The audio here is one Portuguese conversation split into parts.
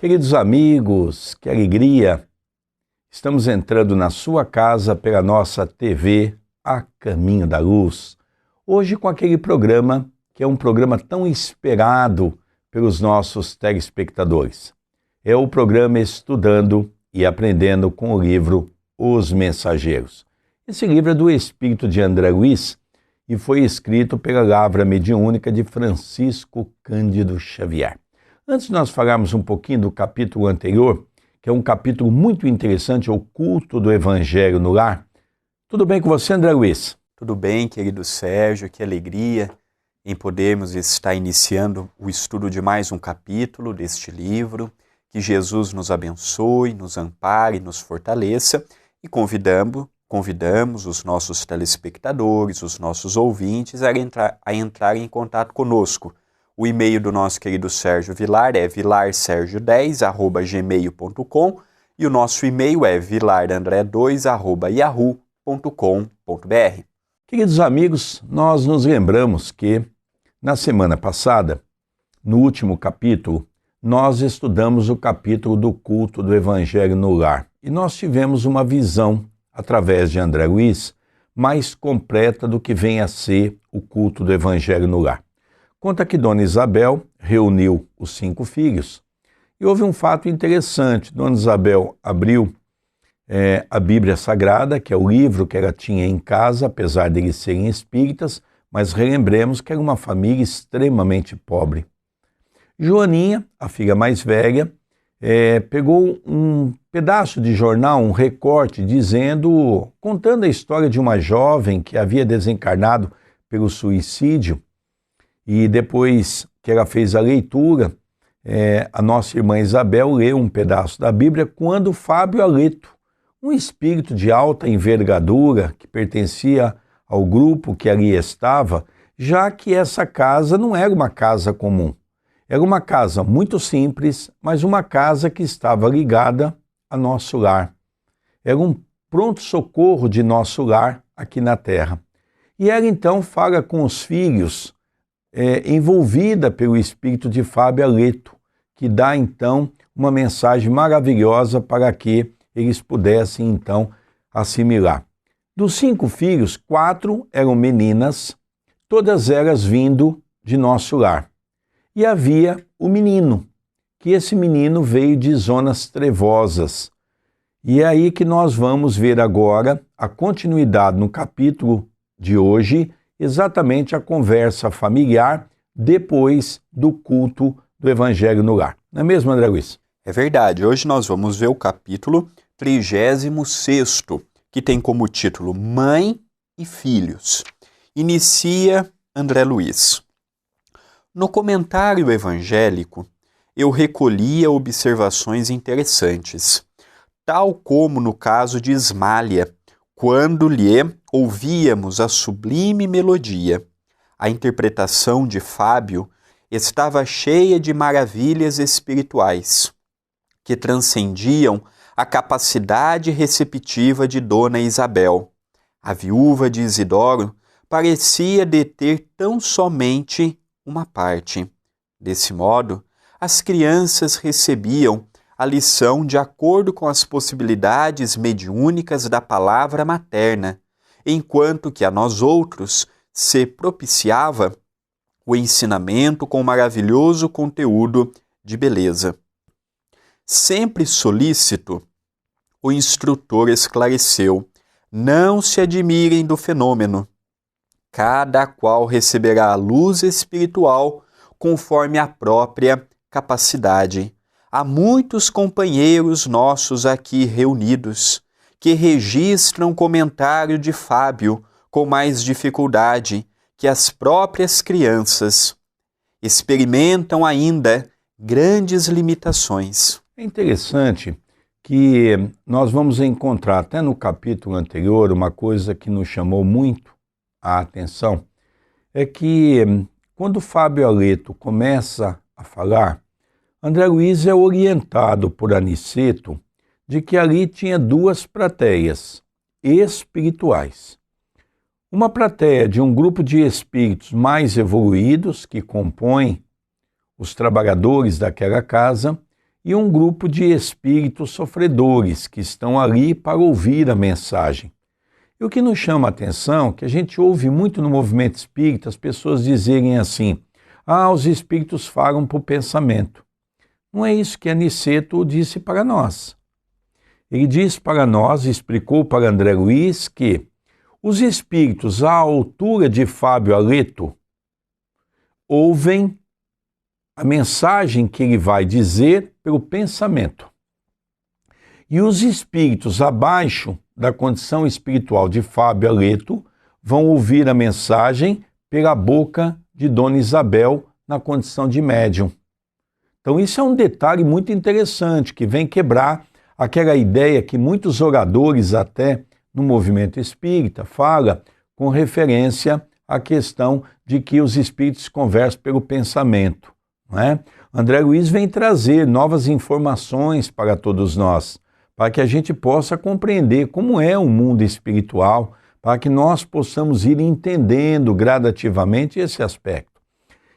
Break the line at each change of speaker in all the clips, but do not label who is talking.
Queridos amigos, que alegria! Estamos entrando na sua casa pela nossa TV A Caminho da Luz. Hoje com aquele programa que é um programa tão esperado pelos nossos telespectadores. É o programa Estudando e Aprendendo com o livro Os Mensageiros. Esse livro é do espírito de André Luiz e foi escrito pela Lavra Mediúnica de Francisco Cândido Xavier. Antes de nós falarmos um pouquinho do capítulo anterior, que é um capítulo muito interessante, o culto do Evangelho no lar. Tudo bem com você, André Luiz?
Tudo bem, querido Sérgio, que alegria em podermos estar iniciando o estudo de mais um capítulo deste livro. Que Jesus nos abençoe, nos ampare, nos fortaleça e convidamos os nossos telespectadores, os nossos ouvintes a entrar em contato conosco. O e-mail do nosso querido Sérgio Vilar é vilarsergio10@gmail.com e o nosso e-mail é vilarandré2@yahoo.com.br.
Queridos amigos, nós nos lembramos que na semana passada, no último capítulo, nós estudamos o capítulo do culto do Evangelho no lar e nós tivemos uma visão, através de André Luiz, mais completa do que vem a ser o culto do Evangelho no lar. Conta que Dona Isabel reuniu os 5 filhos e houve um fato interessante. Dona Isabel abriu a Bíblia Sagrada, que é o livro que ela tinha em casa, apesar de eles serem espíritas, mas relembremos que era uma família extremamente pobre. Joaninha, a filha mais velha, pegou um pedaço de jornal, um recorte, contando a história de uma jovem que havia desencarnado pelo suicídio. E depois que ela fez a leitura, a nossa irmã Isabel leu um pedaço da Bíblia quando Fábio Aleto, um espírito de alta envergadura que pertencia ao grupo que ali estava, já que essa casa não era uma casa comum. Era uma casa muito simples, mas uma casa que estava ligada a nosso lar. Era um pronto-socorro de nosso lar aqui na Terra. E ela então fala com os filhos, envolvida pelo espírito de Fábio Aleto, que dá então uma mensagem maravilhosa para que eles pudessem então assimilar. Dos 5 filhos, 4 eram meninas, todas elas vindo de nosso lar. E havia o menino, que esse menino veio de zonas trevosas. E é aí que nós vamos ver agora a continuidade no capítulo de hoje, exatamente a conversa familiar depois do culto do Evangelho no lar. Não é mesmo, André Luiz?
É verdade. Hoje nós vamos ver o capítulo 36º, que tem como título Mãe e Filhos. Inicia André Luiz. No comentário evangélico, eu recolhia observações interessantes, tal como no caso de Ismália, quando lhe ouvíamos a sublime melodia. A interpretação de Fábio estava cheia de maravilhas espirituais, que transcendiam a capacidade receptiva de Dona Isabel. A viúva de Isidoro parecia deter tão somente uma parte. Desse modo, as crianças recebiam a lição de acordo com as possibilidades mediúnicas da palavra materna, enquanto que a nós outros se propiciava o ensinamento com maravilhoso conteúdo de beleza. Sempre solícito, o instrutor esclareceu: não se admirem do fenômeno. Cada qual receberá a luz espiritual conforme a própria capacidade. Há muitos companheiros nossos aqui reunidos que registram comentário de Fábio com mais dificuldade que as próprias crianças. Experimentam ainda grandes limitações.
É interessante que nós vamos encontrar até no capítulo anterior uma coisa que nos chamou muito a atenção, é que quando Fábio Aleto começa a falar, André Luiz é orientado por Aniceto de que ali tinha 2 plateias espirituais. Uma plateia de um grupo de espíritos mais evoluídos que compõem os trabalhadores daquela casa e um grupo de espíritos sofredores que estão ali para ouvir a mensagem. E o que nos chama a atenção é que a gente ouve muito no movimento espírita as pessoas dizerem assim: os espíritos falam por pensamento. Não é isso que Aniceto disse para nós. Ele disse para nós, explicou para André Luiz, que os espíritos à altura de Fábio Aleto ouvem a mensagem que ele vai dizer pelo pensamento. E os espíritos abaixo da condição espiritual de Fábio Aleto vão ouvir a mensagem pela boca de Dona Isabel na condição de médium. Então isso é um detalhe muito interessante que vem quebrar aquela ideia que muitos oradores até no movimento espírita fala com referência à questão de que os espíritos conversam pelo pensamento. Não é? André Luiz vem trazer novas informações para todos nós, para que a gente possa compreender como é o mundo espiritual, para que nós possamos ir entendendo gradativamente esse aspecto.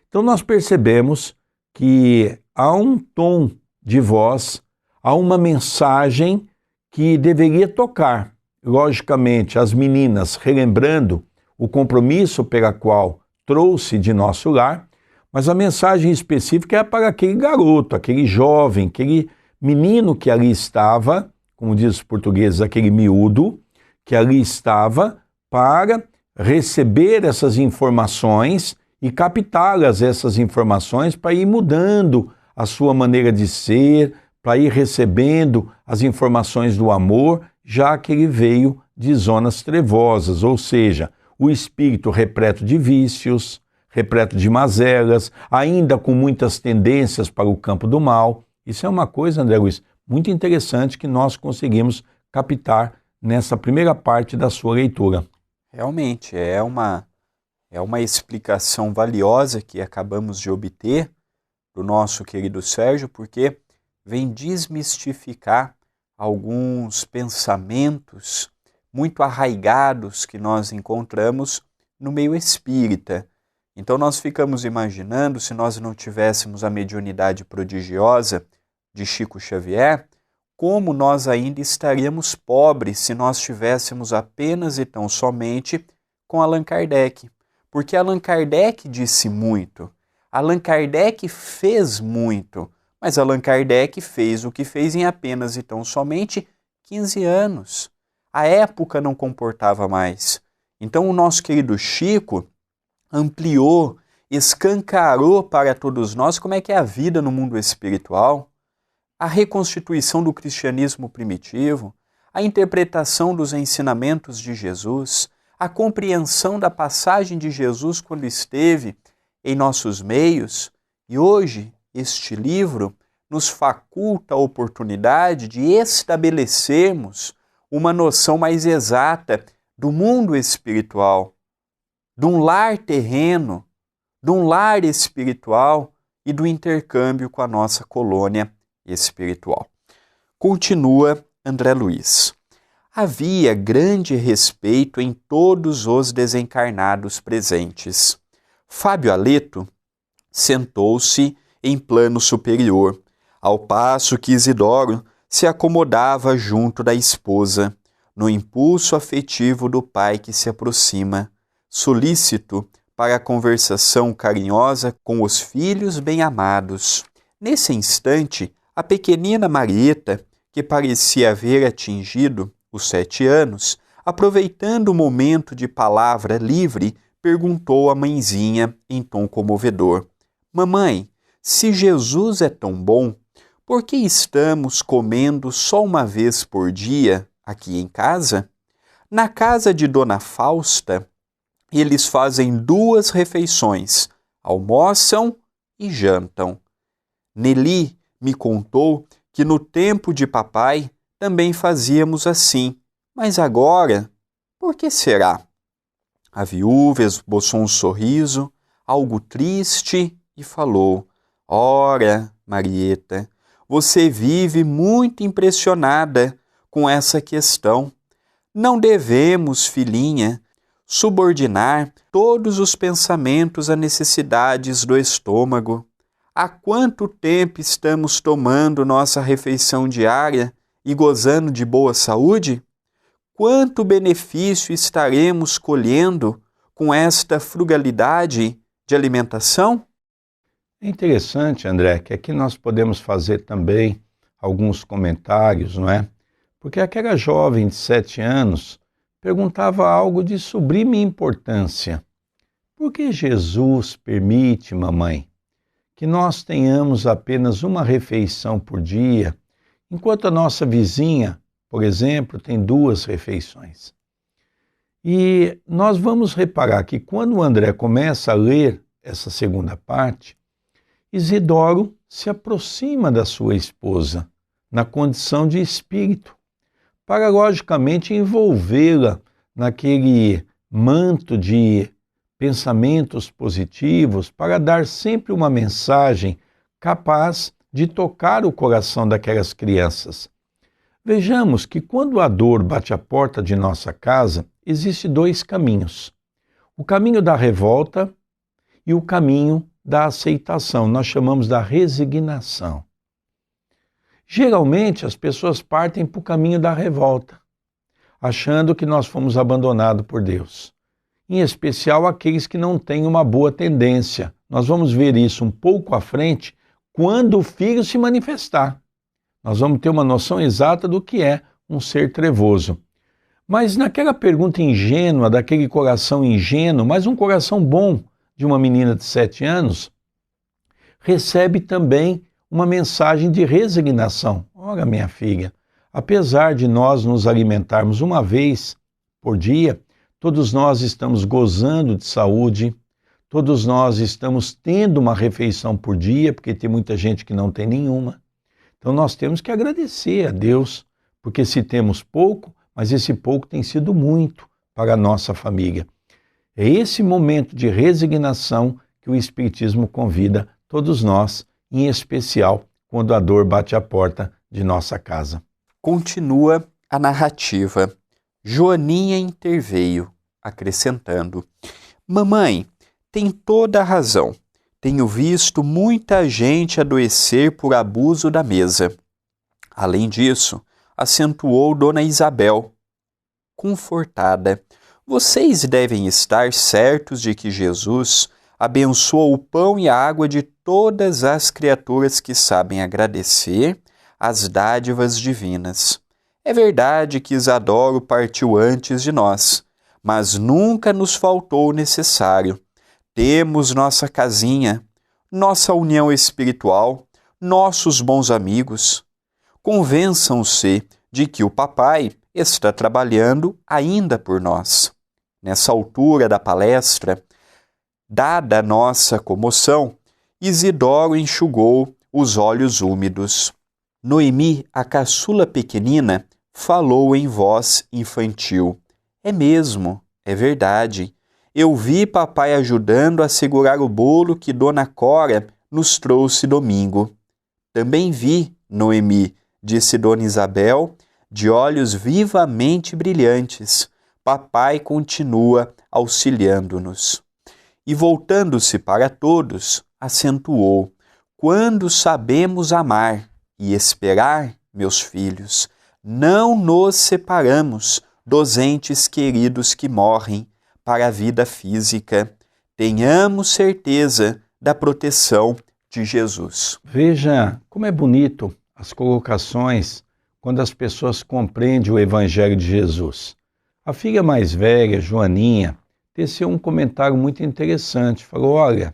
Então nós percebemos que há um tom de voz, há uma mensagem que deveria tocar, logicamente, as meninas relembrando o compromisso pela qual trouxe de nosso lar, mas a mensagem específica é para aquele garoto, aquele jovem, aquele menino que ali estava, como diz os portugueses, aquele miúdo, que ali estava para receber essas informações e captá-las, essas informações, para ir mudando a sua maneira de ser, para ir recebendo as informações do amor, já que ele veio de zonas trevosas, ou seja, o espírito repleto de vícios, repleto de mazelas, ainda com muitas tendências para o campo do mal. Isso é uma coisa, André Luiz, muito interessante que nós conseguimos captar nessa primeira parte da sua leitura.
Realmente, é uma explicação valiosa que acabamos de obter do nosso querido Sérgio, porque vem desmistificar alguns pensamentos muito arraigados que nós encontramos no meio espírita. Então nós ficamos imaginando, se nós não tivéssemos a mediunidade prodigiosa de Chico Xavier, como nós ainda estaríamos pobres se nós tivéssemos apenas e tão somente com Allan Kardec. Porque Allan Kardec disse muito, Allan Kardec fez muito, mas Allan Kardec fez o que fez em apenas e tão somente 15 anos. A época não comportava mais. Então o nosso querido Chico ampliou, escancarou para todos nós como é que é a vida no mundo espiritual, a reconstituição do cristianismo primitivo, a interpretação dos ensinamentos de Jesus, a compreensão da passagem de Jesus quando esteve em nossos meios. E hoje este livro nos faculta a oportunidade de estabelecermos uma noção mais exata do mundo espiritual, de um lar terreno, de um lar espiritual e do intercâmbio com a nossa colônia espiritual. Continua André Luiz. Havia grande respeito em todos os desencarnados presentes. Fábio Aleto sentou-se em plano superior, ao passo que Isidoro se acomodava junto da esposa, no impulso afetivo do pai que se aproxima, solícito para a conversação carinhosa com os filhos bem-amados. Nesse instante, a pequenina Marieta, que parecia haver atingido os 7 anos, aproveitando o momento de palavra livre, perguntou à mãezinha em tom comovedor: Mamãe, se Jesus é tão bom, por que estamos comendo só uma vez por dia aqui em casa? Na casa de Dona Fausta, eles fazem 2 refeições, almoçam e jantam. Nelly me contou que no tempo de papai também fazíamos assim, mas agora, por que será? A viúva esboçou um sorriso, algo triste, e falou: Ora, Marieta, você vive muito impressionada com essa questão. Não devemos, filhinha, subordinar todos os pensamentos a necessidades do estômago. Há quanto tempo estamos tomando nossa refeição diária e gozando de boa saúde? Quanto benefício estaremos colhendo com esta frugalidade de alimentação?
É interessante, André, que aqui nós podemos fazer também alguns comentários, não é? Porque aquela jovem de 7 anos perguntava algo de sublime importância. Por que Jesus permite, mamãe, que nós tenhamos apenas uma refeição por dia, enquanto a nossa vizinha, por exemplo, tem 2 refeições? E nós vamos reparar que quando o André começa a ler essa segunda parte, Isidoro se aproxima da sua esposa, na condição de espírito, para logicamente envolvê-la naquele manto de pensamentos positivos, para dar sempre uma mensagem capaz de tocar o coração daquelas crianças. Vejamos que quando a dor bate à porta de nossa casa, existem 2 caminhos: o caminho da revolta e o caminho da aceitação. Nós chamamos da resignação. Geralmente as pessoas partem para o caminho da revolta, achando que nós fomos abandonados por Deus. Em especial aqueles que não têm uma boa tendência. Nós vamos ver isso um pouco à frente, quando o filho se manifestar. Nós vamos ter uma noção exata do que é um ser trevoso. Mas naquela pergunta ingênua, daquele coração ingênuo, mas um coração bom de uma menina de 7 anos, recebe também uma mensagem de resignação. Ora, minha filha, apesar de nós nos alimentarmos uma vez por dia, todos nós estamos gozando de saúde, todos nós estamos tendo uma refeição por dia, porque tem muita gente que não tem nenhuma. Então nós temos que agradecer a Deus, porque se temos pouco, mas esse pouco tem sido muito para a nossa família. É esse momento de resignação que o Espiritismo convida todos nós, em especial quando a dor bate à porta de nossa casa.
Continua a narrativa. Joaninha interveio, acrescentando: mamãe, tem toda a razão. Tenho visto muita gente adoecer por abuso da mesa. Além disso, acentuou Dona Isabel, confortada. Vocês devem estar certos de que Jesus abençoa o pão e a água de todas as criaturas que sabem agradecer as dádivas divinas. É verdade que Isadoro partiu antes de nós, mas nunca nos faltou o necessário. Temos nossa casinha, nossa união espiritual, nossos bons amigos. Convençam-se de que o papai está trabalhando ainda por nós. Nessa altura da palestra, dada a nossa comoção, Isidoro enxugou os olhos úmidos. Noemi, a caçula pequenina, falou em voz infantil: é mesmo, é verdade. Eu vi papai ajudando a segurar o bolo que Dona Cora nos trouxe domingo. Também vi, Noemi, disse Dona Isabel, de olhos vivamente brilhantes. Papai continua auxiliando-nos. E voltando-se para todos, acentuou: quando sabemos amar e esperar, meus filhos, não nos separamos dos entes queridos que morrem para a vida física. Tenhamos certeza da proteção de Jesus.
Veja como é bonito as colocações quando as pessoas compreendem o Evangelho de Jesus. A filha mais velha, Joaninha, teceu um comentário muito interessante. Falou: olha,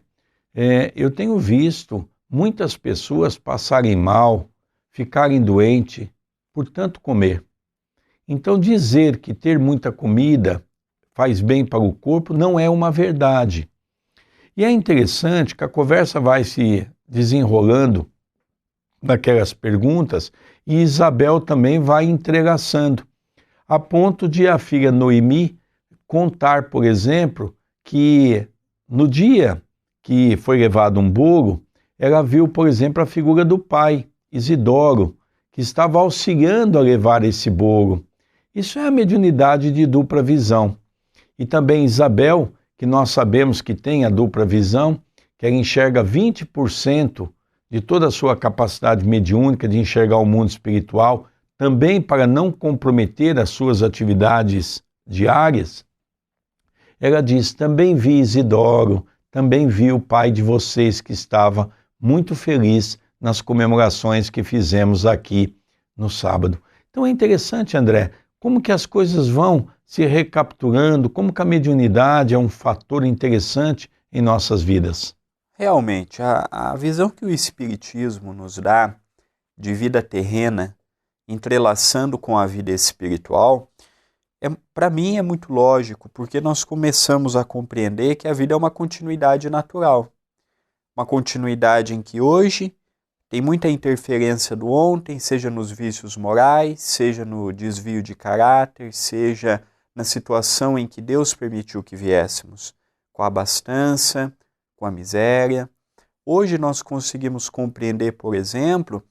eu tenho visto muitas pessoas passarem mal, ficarem doentes por tanto comer. Então dizer que ter muita comida faz bem para o corpo não é uma verdade. E é interessante que a conversa vai se desenrolando naquelas perguntas e Isabel também vai entrelaçando, a ponto de a filha Noemi contar, por exemplo, que no dia que foi levado um bolo, ela viu, por exemplo, a figura do pai, Isidoro, que estava auxiliando a levar esse bolo. Isso é a mediunidade de dupla visão. E também Isabel, que nós sabemos que tem a dupla visão, que ela enxerga 20% de toda a sua capacidade mediúnica de enxergar o mundo espiritual, também para não comprometer as suas atividades diárias, ela diz: também vi Isidoro, também vi o pai de vocês que estava muito feliz nas comemorações que fizemos aqui no sábado. Então é interessante, André, como que as coisas vão se recapturando, como que a mediunidade é um fator interessante em nossas vidas.
Realmente, a visão que o Espiritismo nos dá de vida terrena, entrelaçando com a vida espiritual, para mim é muito lógico, porque nós começamos a compreender que a vida é uma continuidade natural. Uma continuidade em que hoje tem muita interferência do ontem, seja nos vícios morais, seja no desvio de caráter, seja na situação em que Deus permitiu que viéssemos, com a abastança, com a miséria. Hoje nós conseguimos compreender, por exemplo,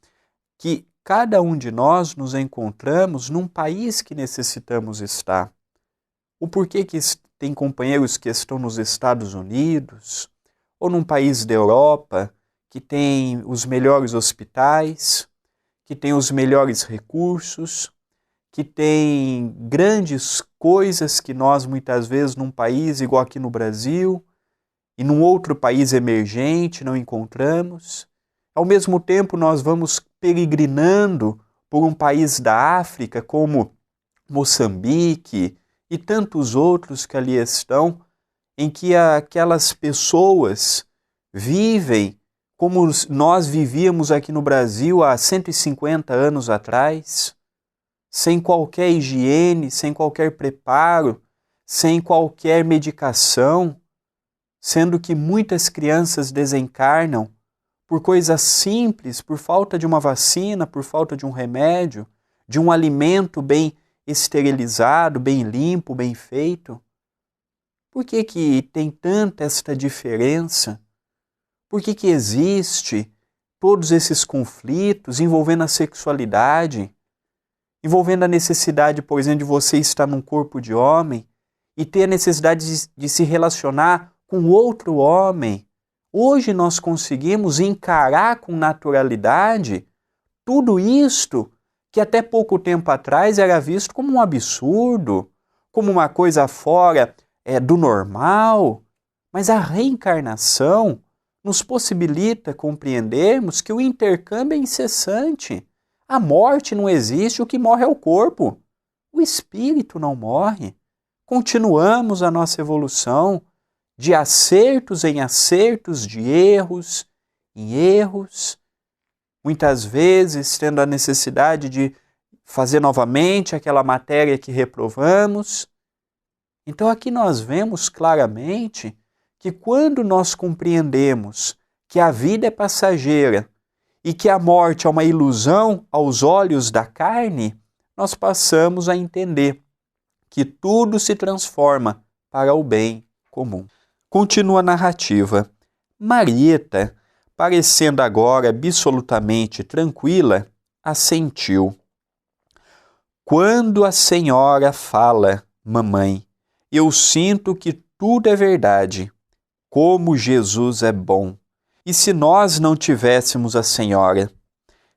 que cada um de nós nos encontramos num país que necessitamos estar. O porquê que tem companheiros que estão nos Estados Unidos, ou num país da Europa, que tem os melhores hospitais, que tem os melhores recursos, que tem grandes coisas que nós muitas vezes num país igual aqui no Brasil e num outro país emergente não encontramos. Ao mesmo tempo nós vamos peregrinando por um país da África como Moçambique e tantos outros que ali estão, em que aquelas pessoas vivem como nós vivíamos aqui no Brasil há 150 anos atrás, sem qualquer higiene, sem qualquer preparo, sem qualquer medicação, sendo que muitas crianças desencarnam por coisas simples, por falta de uma vacina, por falta de um remédio, de um alimento bem esterilizado, bem limpo, bem feito. Por que que tem tanta esta diferença? Por que que existe todos esses conflitos envolvendo a sexualidade, envolvendo a necessidade, por exemplo, de você estar num corpo de homem e ter a necessidade de se relacionar com outro homem? Hoje nós conseguimos encarar com naturalidade tudo isto que até pouco tempo atrás era visto como um absurdo, como uma coisa fora do normal. Mas a reencarnação nos possibilita compreendermos que o intercâmbio é incessante. A morte não existe, o que morre é o corpo. O espírito não morre. Continuamos a nossa evolução de acertos em acertos, de erros em erros, muitas vezes tendo a necessidade de fazer novamente aquela matéria que reprovamos. Então aqui nós vemos claramente que quando nós compreendemos que a vida é passageira e que a morte é uma ilusão aos olhos da carne, nós passamos a entender que tudo se transforma para o bem comum. Continua a narrativa. Marieta, parecendo agora absolutamente tranquila, assentiu. Quando a senhora fala, mamãe, eu sinto que tudo é verdade. Como Jesus é bom! E se nós não tivéssemos a senhora?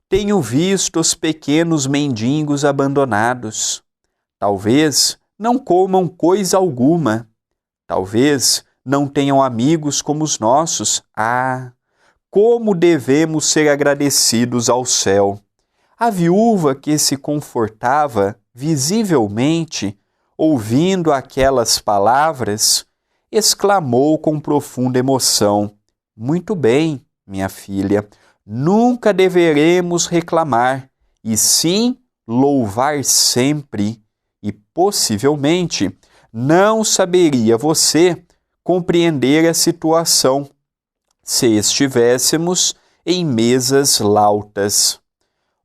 Tenho visto os pequenos mendigos abandonados. Talvez não comam coisa alguma. Talvez não tenham amigos como os nossos. Ah, como devemos ser agradecidos ao céu! A viúva que se confortava visivelmente, ouvindo aquelas palavras, exclamou com profunda emoção: muito bem, minha filha, nunca deveremos reclamar, e sim louvar sempre. E possivelmente não saberia você compreender a situação se estivéssemos em mesas lautas.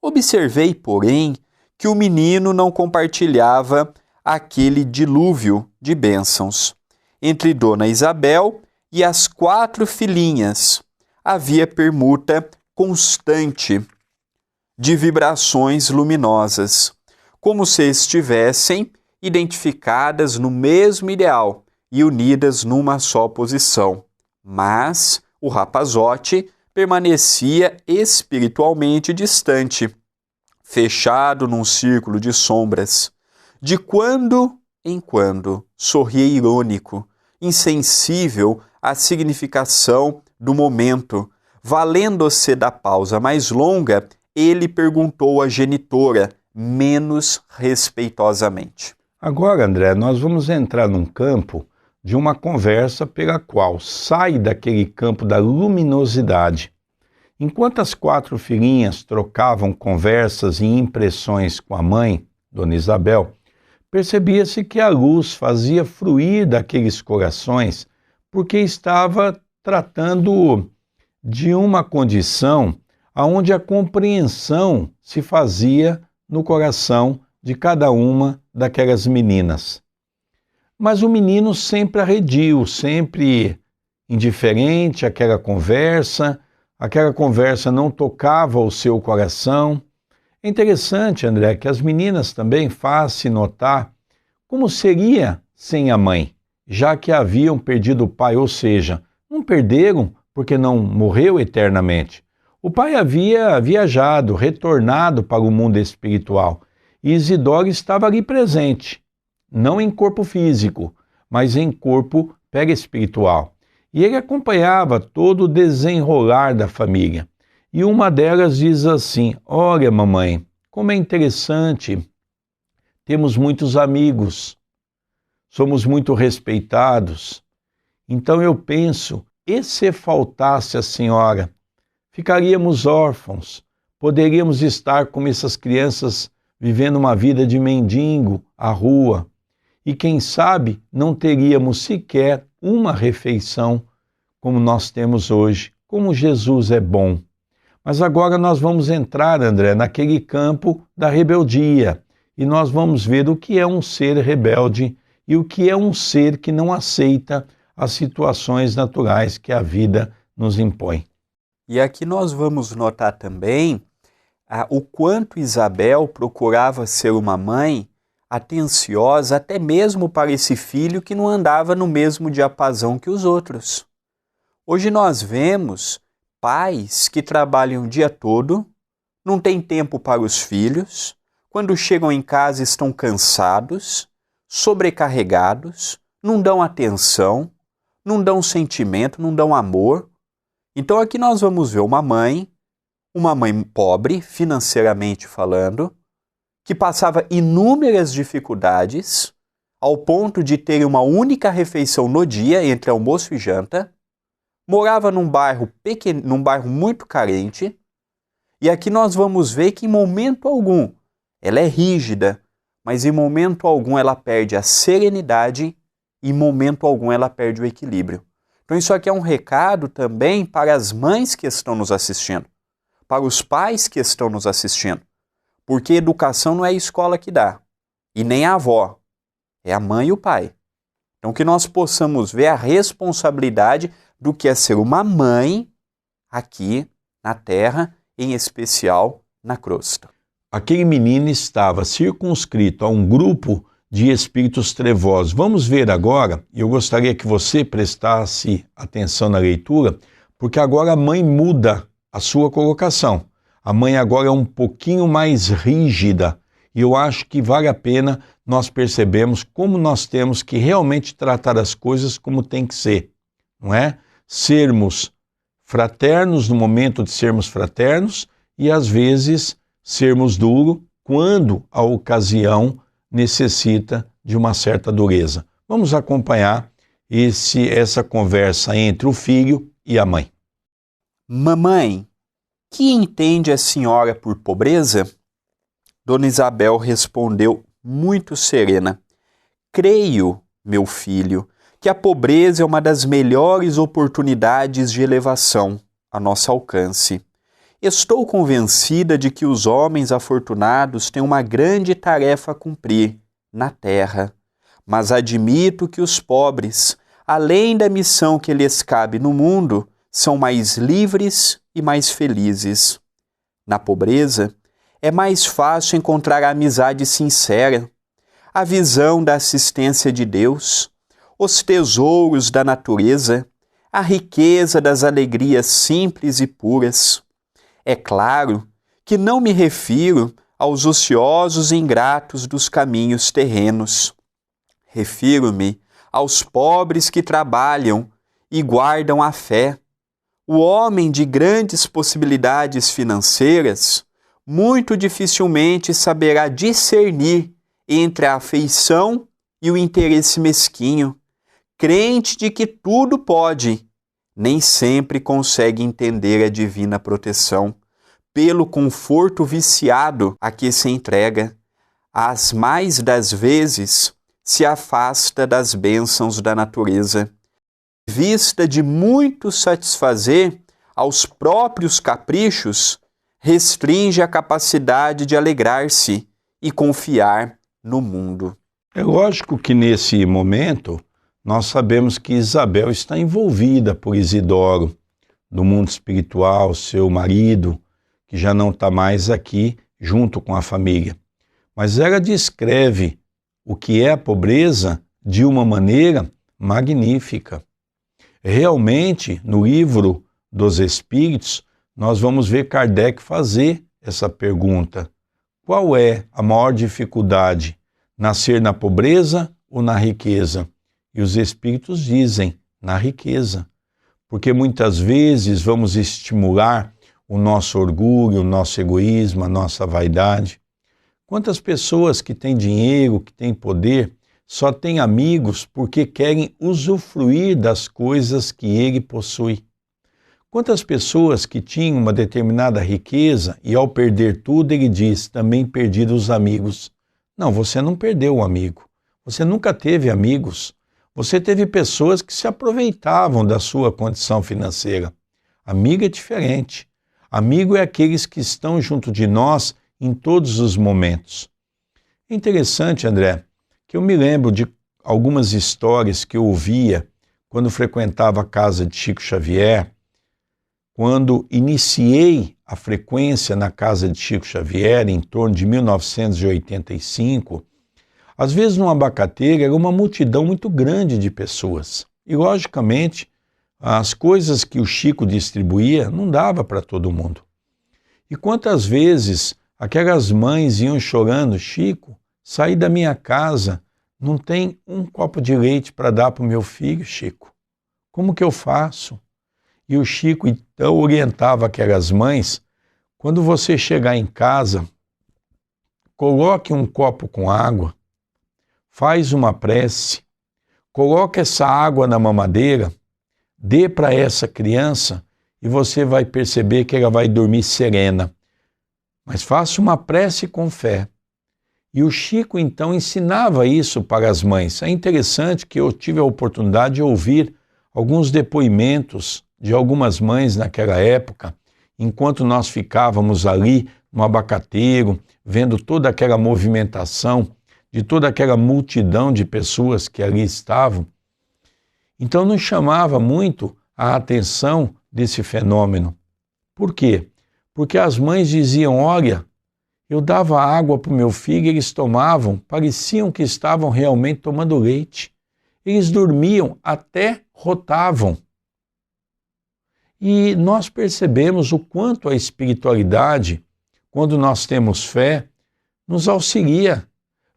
Observei, porém, que o menino não compartilhava aquele dilúvio de bênçãos. Entre Dona Isabel e as 4 filhinhas havia permuta constante de vibrações luminosas, como se estivessem identificadas no mesmo ideal e unidas numa só posição. Mas O rapazote permanecia espiritualmente distante, fechado num círculo de sombras. De quando em quando sorria irônico, insensível à significação do momento. Valendo-se da pausa mais longa, ele perguntou à genitora, menos respeitosamente.
Agora, André, nós vamos entrar num campo de uma conversa pela qual sai daquele campo da luminosidade. Enquanto as 4 filhinhas trocavam conversas e impressões com a mãe, Dona Isabel, percebia-se que a luz fazia fruir daqueles corações porque estava tratando de uma condição onde a compreensão se fazia no coração de cada uma daquelas meninas. Mas o menino sempre arredio, sempre indiferente àquela conversa não tocava o seu coração. É interessante, André, que as meninas também fazem notar como seria sem a mãe, já que haviam perdido o pai, ou seja, não perderam porque não morreu eternamente. O pai havia viajado, retornado para o mundo espiritual, e Isidoro estava ali presente, não em corpo físico, mas em corpo perispiritual. E ele acompanhava todo o desenrolar da família. E uma delas diz assim: olha, mamãe, como é interessante, temos muitos amigos, somos muito respeitados. Então eu penso, e se faltasse a senhora? Ficaríamos órfãos, poderíamos estar como essas crianças vivendo uma vida de mendigo à rua. E quem sabe não teríamos sequer uma refeição como nós temos hoje, como Jesus é bom. Mas agora nós vamos entrar, André, naquele campo da rebeldia e nós vamos ver o que é um ser rebelde e o que é um ser que não aceita as situações naturais que a vida nos impõe.
E aqui nós vamos notar também o quanto Isabel procurava ser uma mãe atenciosa até mesmo para esse filho que não andava no mesmo diapasão que os outros. Hoje nós vemos pais que trabalham o dia todo, não têm tempo para os filhos, quando chegam em casa estão cansados, sobrecarregados, não dão atenção, não dão sentimento, não dão amor. Então aqui nós vamos ver uma mãe pobre, financeiramente falando, que passava inúmeras dificuldades ao ponto de ter uma única refeição no dia entre almoço e janta, morava num bairro pequeno, num bairro muito carente, e aqui nós vamos ver que em momento algum ela é rígida, mas em momento algum ela perde a serenidade e em momento algum ela perde o equilíbrio. Então isso aqui é um recado também para as mães que estão nos assistindo, para os pais que estão nos assistindo. Porque educação não é a escola que dá, e nem a avó, é a mãe e o pai. Então que nós possamos ver a responsabilidade do que é ser uma mãe aqui na terra, em especial na crosta.
Aquele menino estava circunscrito a um grupo de espíritos trevosos. Vamos ver agora, e eu gostaria que você prestasse atenção na leitura, porque agora a mãe muda a sua colocação. A mãe agora é um pouquinho mais rígida e eu acho que vale a pena nós percebermos como nós temos que realmente tratar as coisas como tem que ser, não é? Sermos fraternos no momento de sermos fraternos e às vezes sermos duros quando a ocasião necessita de uma certa dureza. Vamos acompanhar essa conversa entre o filho e a mãe.
Mamãe, que entende a senhora por pobreza? Dona Isabel respondeu muito serena. Creio, meu filho, que a pobreza é uma das melhores oportunidades de elevação a nosso alcance. Estou convencida de que os homens afortunados têm uma grande tarefa a cumprir na terra, mas admito que os pobres, além da missão que lhes cabe no mundo, são mais livres e mais felizes. Na pobreza, é mais fácil encontrar a amizade sincera, a visão da assistência de Deus, os tesouros da natureza, a riqueza das alegrias simples e puras. É claro que não me refiro aos ociosos e ingratos dos caminhos terrenos. Refiro-me aos pobres que trabalham e guardam a fé. O homem de grandes possibilidades financeiras muito dificilmente saberá discernir entre a afeição e o interesse mesquinho. Crente de que tudo pode, nem sempre consegue entender a divina proteção. Pelo conforto viciado a que se entrega, as mais das vezes se afasta das bênçãos da natureza. Em vista de muito satisfazer aos próprios caprichos, restringe a capacidade de alegrar-se e confiar no mundo.
É lógico que nesse momento nós sabemos que Isabel está envolvida por Isidoro, no mundo espiritual, seu marido, que já não está mais aqui junto com a família. Mas ela descreve o que é a pobreza de uma maneira magnífica. Realmente, no livro dos Espíritos, nós vamos ver Kardec fazer essa pergunta. Qual é a maior dificuldade? Nascer na pobreza ou na riqueza? E os Espíritos dizem, na riqueza. Porque muitas vezes vamos estimular o nosso orgulho, o nosso egoísmo, a nossa vaidade. Quantas pessoas que têm dinheiro, que têm poder, só têm amigos porque querem usufruir das coisas que ele possui? Quantas pessoas que tinham uma determinada riqueza e ao perder tudo ele diz, também perdi os amigos. Não, você não perdeu o amigo. Você nunca teve amigos. Você teve pessoas que se aproveitavam da sua condição financeira. Amigo é diferente. Amigo é aqueles que estão junto de nós em todos os momentos. É interessante, André, que eu me lembro de algumas histórias que eu ouvia quando frequentava a casa de Chico Xavier, quando iniciei a frequência na casa de Chico Xavier, em torno de 1985, às vezes no Abacateiro era uma multidão muito grande de pessoas. E, logicamente, as coisas que o Chico distribuía não dava para todo mundo. E quantas vezes aquelas mães iam chorando, Chico, saí da minha casa, não tem um copo de leite para dar para o meu filho, Chico. Como que eu faço? E o Chico então orientava aquelas mães, quando você chegar em casa, coloque um copo com água, faz uma prece, coloque essa água na mamadeira, dê para essa criança e você vai perceber que ela vai dormir serena. Mas faça uma prece com fé. E o Chico então ensinava isso para as mães. É interessante que eu tive a oportunidade de ouvir alguns depoimentos de algumas mães naquela época, enquanto nós ficávamos ali no Abacateiro, vendo toda aquela movimentação, de toda aquela multidão de pessoas que ali estavam. Então nos chamava muito a atenção desse fenômeno. Por quê? Porque as mães diziam, olha, eu dava água para o meu filho, eles tomavam, pareciam que estavam realmente tomando leite. Eles dormiam, até rotavam. E nós percebemos o quanto a espiritualidade, quando nós temos fé, nos auxilia.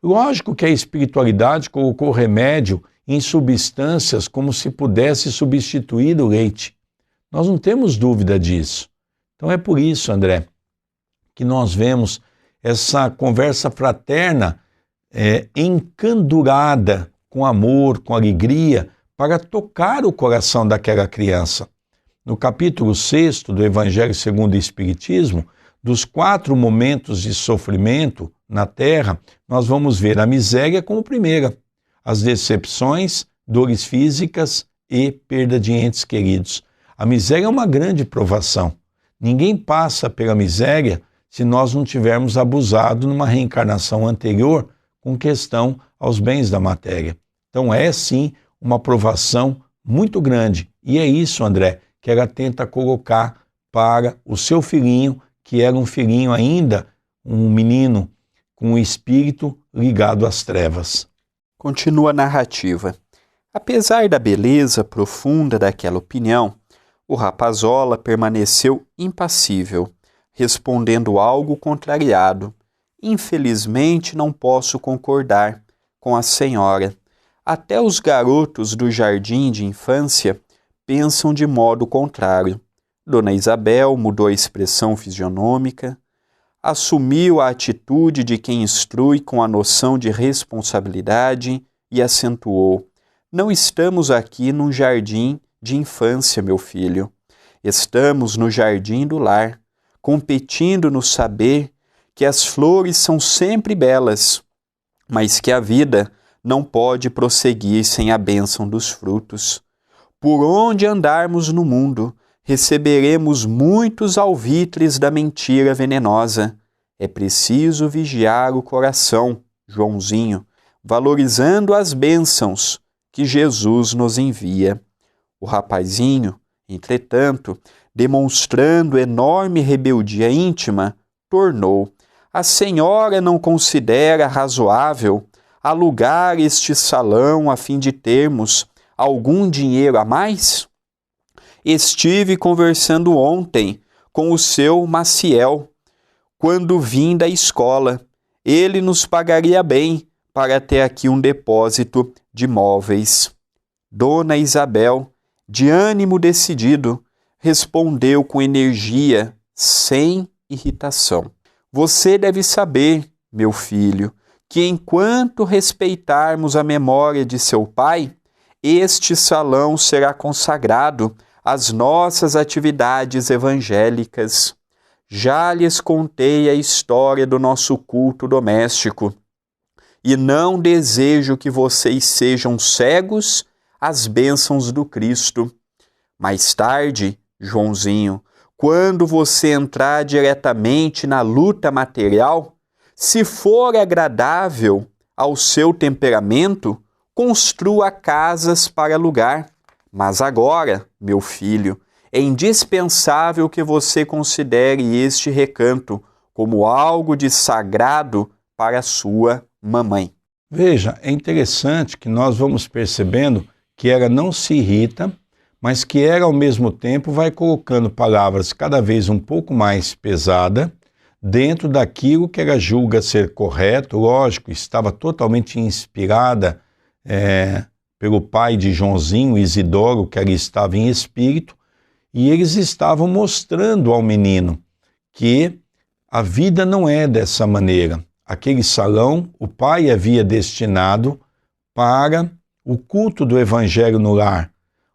Lógico que a espiritualidade colocou remédio em substâncias como se pudesse substituir o leite. Nós não temos dúvida disso. Então é por isso, André, que nós vemos essa conversa fraterna encandurada com amor, com alegria, para tocar o coração daquela criança. No capítulo 6 do Evangelho segundo o Espiritismo, dos 4 momentos de sofrimento na Terra, nós vamos ver a miséria como primeira, as decepções, dores físicas e perda de entes queridos. A miséria é uma grande provação. Ninguém passa pela miséria se nós não tivermos abusado numa reencarnação anterior com questão aos bens da matéria. Então é sim uma provação muito grande. E é isso, André, que ela tenta colocar para o seu filhinho, que era um filhinho ainda, um menino com um espírito ligado às trevas.
Continua a narrativa. Apesar da beleza profunda daquela opinião, o rapazola permaneceu impassível, respondendo algo contrariado. Infelizmente não posso concordar com a senhora. Até os garotos do jardim de infância pensam de modo contrário. Dona Isabel mudou a expressão fisionômica, assumiu a atitude de quem instrui com a noção de responsabilidade e acentuou: não estamos aqui num jardim de infância, meu filho. Estamos no jardim do lar, competindo no saber que as flores são sempre belas, mas que a vida não pode prosseguir sem a bênção dos frutos. Por onde andarmos no mundo, receberemos muitos alvitres da mentira venenosa. É preciso vigiar o coração, Joãozinho, valorizando as bênçãos que Jesus nos envia. O rapazinho, entretanto, demonstrando enorme rebeldia íntima, tornou: a senhora não considera razoável alugar este salão a fim de termos algum dinheiro a mais? Estive conversando ontem com o seu Maciel, quando vim da escola. Ele nos pagaria bem para ter aqui um depósito de móveis. Dona Isabel, de ânimo decidido, respondeu com energia, sem irritação: você deve saber, meu filho, que enquanto respeitarmos a memória de seu pai, este salão será consagrado às nossas atividades evangélicas. Já lhes contei a história do nosso culto doméstico e não desejo que vocês sejam cegos às bênçãos do Cristo. Mais tarde, Joãozinho, quando você entrar diretamente na luta material, se for agradável ao seu temperamento, construa casas para alugar. Mas agora, meu filho, é indispensável que você considere este recanto como algo de sagrado para a sua mamãe.
Veja, é interessante que nós vamos percebendo que ela não se irrita, mas que ela, ao mesmo tempo, vai colocando palavras cada vez um pouco mais pesadas dentro daquilo que ela julga ser correto. Lógico, estava totalmente inspirada pelo pai de Joãozinho, Isidoro, que ali estava em espírito, e eles estavam mostrando ao menino que a vida não é dessa maneira. Aquele salão, o pai havia destinado para o culto do Evangelho no lar,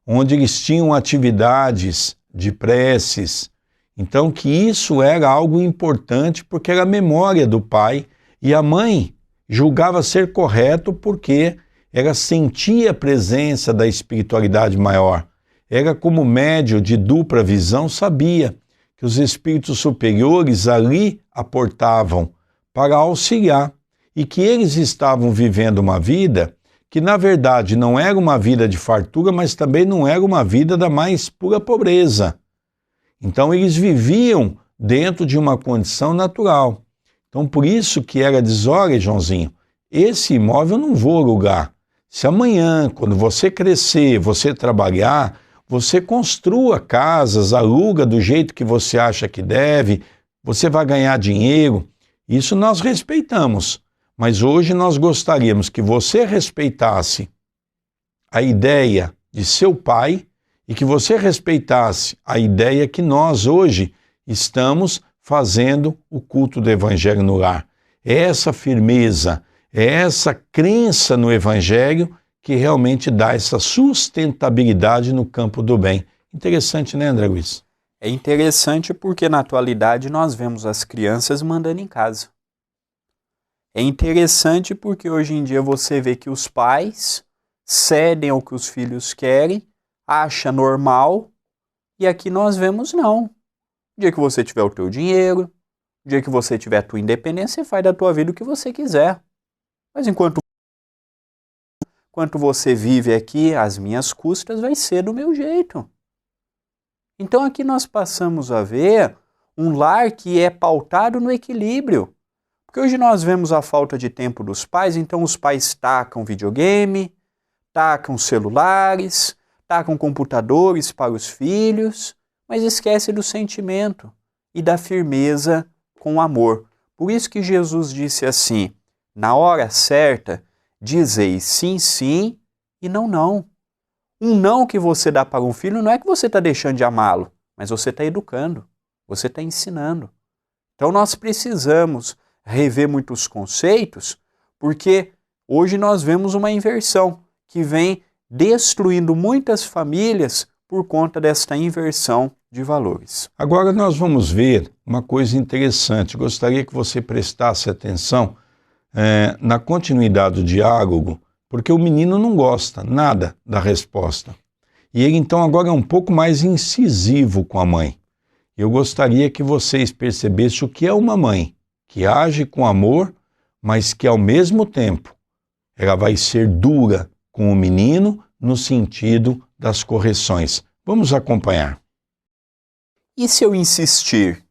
onde eles tinham atividades de preces. Então, que isso era algo importante porque era a memória do pai, e a mãe julgava ser correto porque ela sentia a presença da espiritualidade maior. Ela, como médium de dupla visão, sabia que os espíritos superiores ali aportavam para auxiliar e que eles estavam vivendo uma vida que, na verdade, não era uma vida de fartura, mas também não era uma vida da mais pura pobreza. Então, eles viviam dentro de uma condição natural. Então, por isso que ela diz: olha, Joãozinho, esse imóvel eu não vou alugar. Se amanhã, quando você crescer, você trabalhar, você construa casas, aluga do jeito que você acha que deve, você vai ganhar dinheiro. Isso nós respeitamos. Mas hoje nós gostaríamos que você respeitasse a ideia de seu pai e que você respeitasse a ideia que nós hoje estamos fazendo o culto do Evangelho no lar. É essa firmeza, é essa crença no Evangelho que realmente dá essa sustentabilidade no campo do bem. Interessante, né, André Luiz?
É interessante porque na atualidade nós vemos as crianças mandando em casa. É interessante porque hoje em dia você vê que os pais cedem ao que os filhos querem, acha normal, e aqui nós vemos não. O dia que você tiver o teu dinheiro, o dia que você tiver a tua independência, você faz da tua vida o que você quiser. Mas enquanto você vive aqui às minhas custas, vai ser do meu jeito. Então aqui nós passamos a ver um lar que é pautado no equilíbrio. Porque hoje nós vemos a falta de tempo dos pais, então os pais tacam videogame, tacam celulares, tacam computadores para os filhos, mas esquece do sentimento e da firmeza com o amor. Por isso que Jesus disse assim: na hora certa, dizei sim, sim e não, não. Um não que você dá para um filho não é que você está deixando de amá-lo, mas você está educando, você está ensinando. Então nós precisamos rever muitos conceitos, porque hoje nós vemos uma inversão que vem destruindo muitas famílias por conta desta inversão de valores.
Agora nós vamos ver uma coisa interessante. Gostaria que você prestasse atenção na continuidade do diálogo, porque o menino não gosta nada da resposta. E ele então agora é um pouco mais incisivo com a mãe. Eu gostaria que vocês percebessem o que é uma mãe, que age com amor, mas que ao mesmo tempo ela vai ser dura com o menino no sentido das correções. Vamos acompanhar.
E se eu insistir?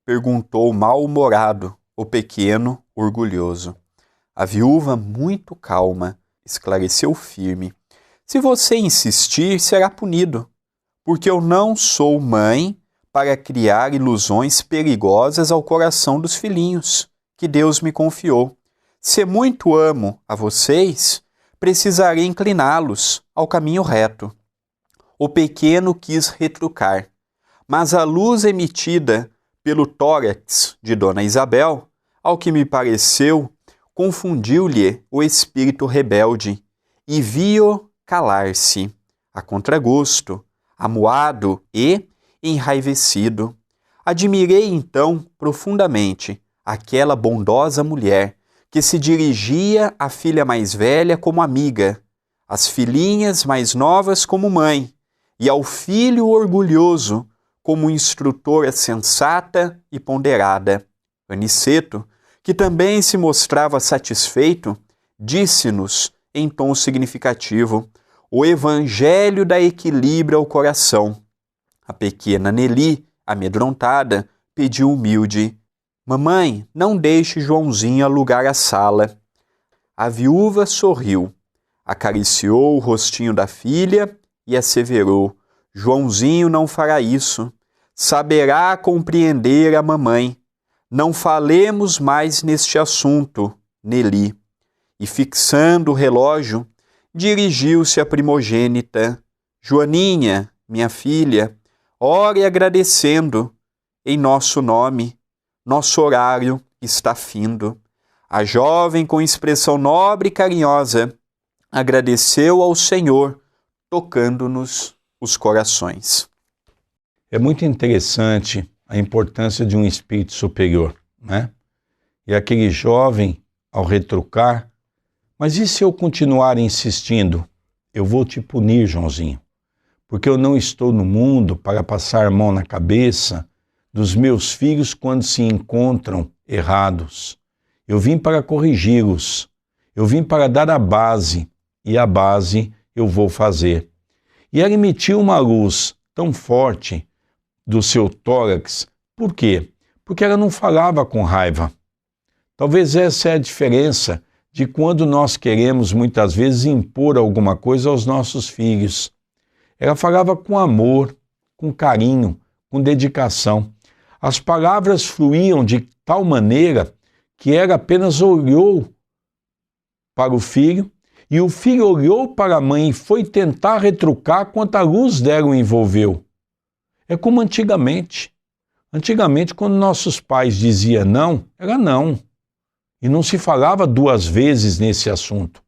Perguntou mal-humorado o pequeno orgulhoso. A viúva, muito calma, esclareceu firme: se você insistir, será punido, porque eu não sou mãe para criar ilusões perigosas ao coração dos filhinhos que Deus me confiou. Se muito amo a vocês, precisarei incliná-los ao caminho reto. O pequeno quis retrucar, mas a luz emitida pelo tórax de Dona Isabel, ao que me pareceu, confundiu-lhe o espírito rebelde e viu calar-se, a contragosto, amuado e enraivecido. Admirei então profundamente aquela bondosa mulher que se dirigia à filha mais velha como amiga, às filhinhas mais novas como mãe, e ao filho orgulhoso como instrutora sensata e ponderada. Aniceto, que também se mostrava satisfeito, disse-nos em tom significativo: o evangelho dá equilíbrio ao coração. A pequena Nelly, amedrontada, pediu humilde: mamãe, não deixe Joãozinho alugar a sala. A viúva sorriu, acariciou o rostinho da filha e asseverou: Joãozinho não fará isso. Saberá compreender a mamãe. Não falemos mais neste assunto, Nelly. E fixando o relógio, dirigiu-se à primogênita: Joaninha, minha filha, ore agradecendo em nosso nome. Nosso horário está findo. A jovem, com expressão nobre e carinhosa, agradeceu ao Senhor, tocando-nos os corações.
É muito interessante a importância de um espírito superior, né? E aquele jovem, ao retrucar: mas e se eu continuar insistindo? Eu vou te punir, Joãozinho, porque eu não estou no mundo para passar a mão na cabeça dos meus filhos quando se encontram errados. Eu vim para corrigi-los, eu vim para dar a base, e a base eu vou fazer. E ela emitiu uma luz tão forte do seu tórax. Por quê? Porque ela não falava com raiva. Talvez essa é a diferença de quando nós queremos muitas vezes impor alguma coisa aos nossos filhos. Ela falava com amor, com carinho, com dedicação. As palavras fluíam de tal maneira que ela apenas olhou para o filho, e o filho olhou para a mãe e foi tentar retrucar quanto a luz dela o envolveu. É como antigamente. Antigamente, quando nossos pais diziam não, era não. E não se falava duas vezes nesse assunto.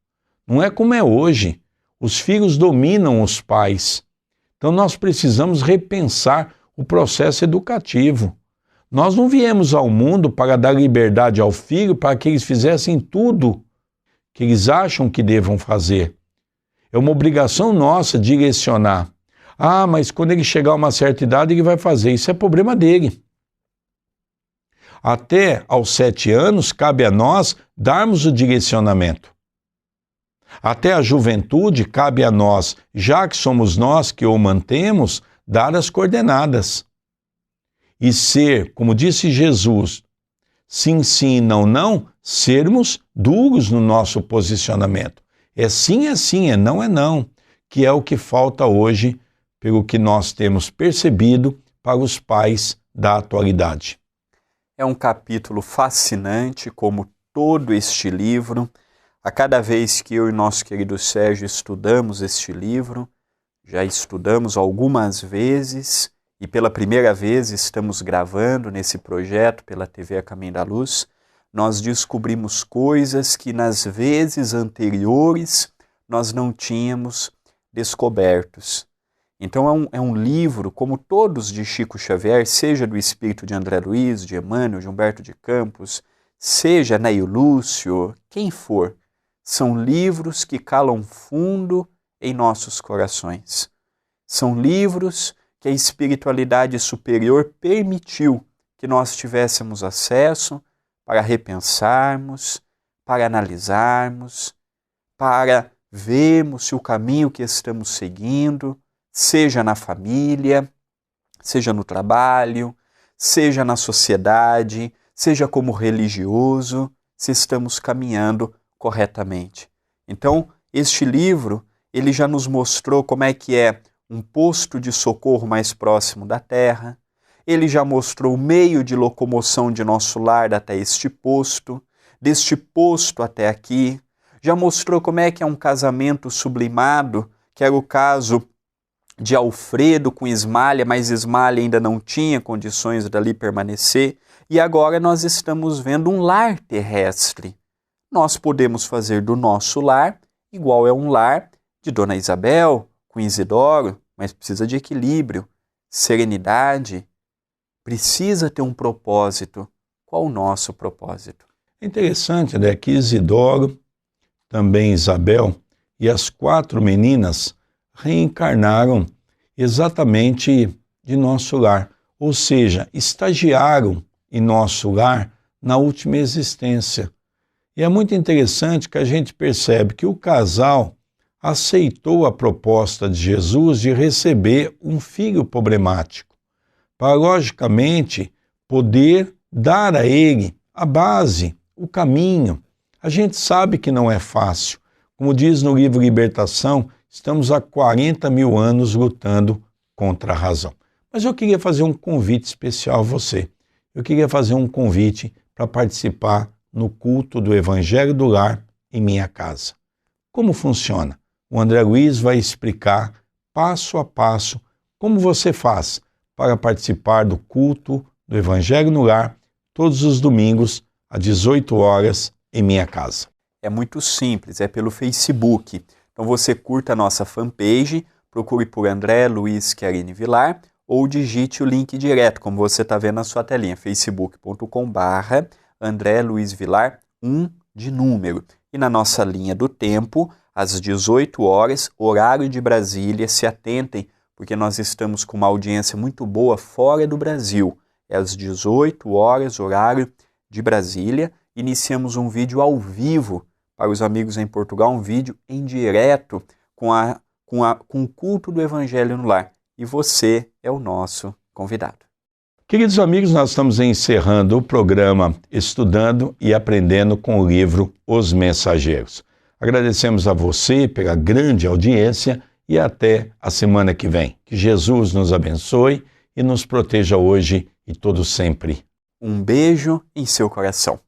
Não é como é hoje. Os filhos dominam os pais. Então nós precisamos repensar o processo educativo. Nós não viemos ao mundo para dar liberdade ao filho para que eles fizessem tudo que eles acham que devam fazer. É uma obrigação nossa direcionar. Ah, mas quando ele chegar a uma certa idade ele vai fazer. Isso é problema dele. Até aos 7 anos cabe a nós darmos o direcionamento. Até a juventude cabe a nós, já que somos nós que o mantemos, dar as coordenadas. E ser, como disse Jesus, sim, sim, não, não, sermos duros no nosso posicionamento. é sim, é não, que é o que falta hoje, pelo que nós temos percebido para os pais da atualidade.
É um capítulo fascinante, como todo este livro. A cada vez que eu e nosso querido Sérgio estudamos este livro, já estudamos algumas vezes e pela primeira vez estamos gravando nesse projeto pela TV A Caminho da Luz, nós descobrimos coisas que nas vezes anteriores nós não tínhamos descobertos. Então é um livro, como todos de Chico Xavier, seja do espírito de André Luiz, de Emmanuel, de Humberto de Campos, seja Neio Lúcio, quem for, são livros que calam fundo em nossos corações. São livros que a espiritualidade superior permitiu que nós tivéssemos acesso para repensarmos, para analisarmos, para vermos se o caminho que estamos seguindo, seja na família, seja no trabalho, seja na sociedade, seja como religioso, se estamos caminhando corretamente. Então, este livro, ele já nos mostrou como é que é um posto de socorro mais próximo da terra, ele já mostrou o meio de locomoção de nosso lar até este posto, deste posto até aqui, já mostrou como é que é um casamento sublimado, que era o caso de Alfredo com Ismália, mas Ismália ainda não tinha condições dali permanecer, e agora nós estamos vendo um lar terrestre. Nós podemos fazer do nosso lar igual é um lar de Dona Isabel, com Isidoro, mas precisa de equilíbrio, serenidade, precisa ter um propósito. Qual o nosso propósito?
É interessante, né, que Isidoro, também Isabel e as 4 meninas reencarnaram exatamente de nosso lar, ou seja, estagiaram em nosso lar na última existência. E é muito interessante que a gente percebe que o casal aceitou a proposta de Jesus de receber um filho problemático, para, logicamente, poder dar a ele a base, o caminho. A gente sabe que não é fácil. Como diz no livro Libertação, estamos há 40 mil anos lutando contra a razão. Mas eu queria fazer um convite especial a você. Eu queria fazer um convite para participar no culto do Evangelho do Lar em minha casa. Como funciona? O André Luiz vai explicar passo a passo como você faz para participar do culto do Evangelho no Lar todos os domingos às 18 horas em minha casa.
É muito simples, é pelo Facebook. Então você curta a nossa fanpage, procure por André Luiz Chiarini Vilar ou digite o link direto, como você está vendo na sua telinha, facebook.com/André Luiz Vilar 1 de número. E na nossa linha do tempo, às 18 horas, horário de Brasília, se atentem, porque nós estamos com uma audiência muito boa fora do Brasil. É às 18 horas, horário de Brasília. Iniciamos um vídeo ao vivo para os amigos em Portugal, um vídeo em direto com o culto do Evangelho no Lar. E você é o nosso convidado.
Queridos amigos, nós estamos encerrando o programa Estudando e Aprendendo com o livro Os Mensageiros. Agradecemos a você pela grande audiência e até a semana que vem. Que Jesus nos abençoe e nos proteja hoje e todo sempre.
Um beijo em seu coração.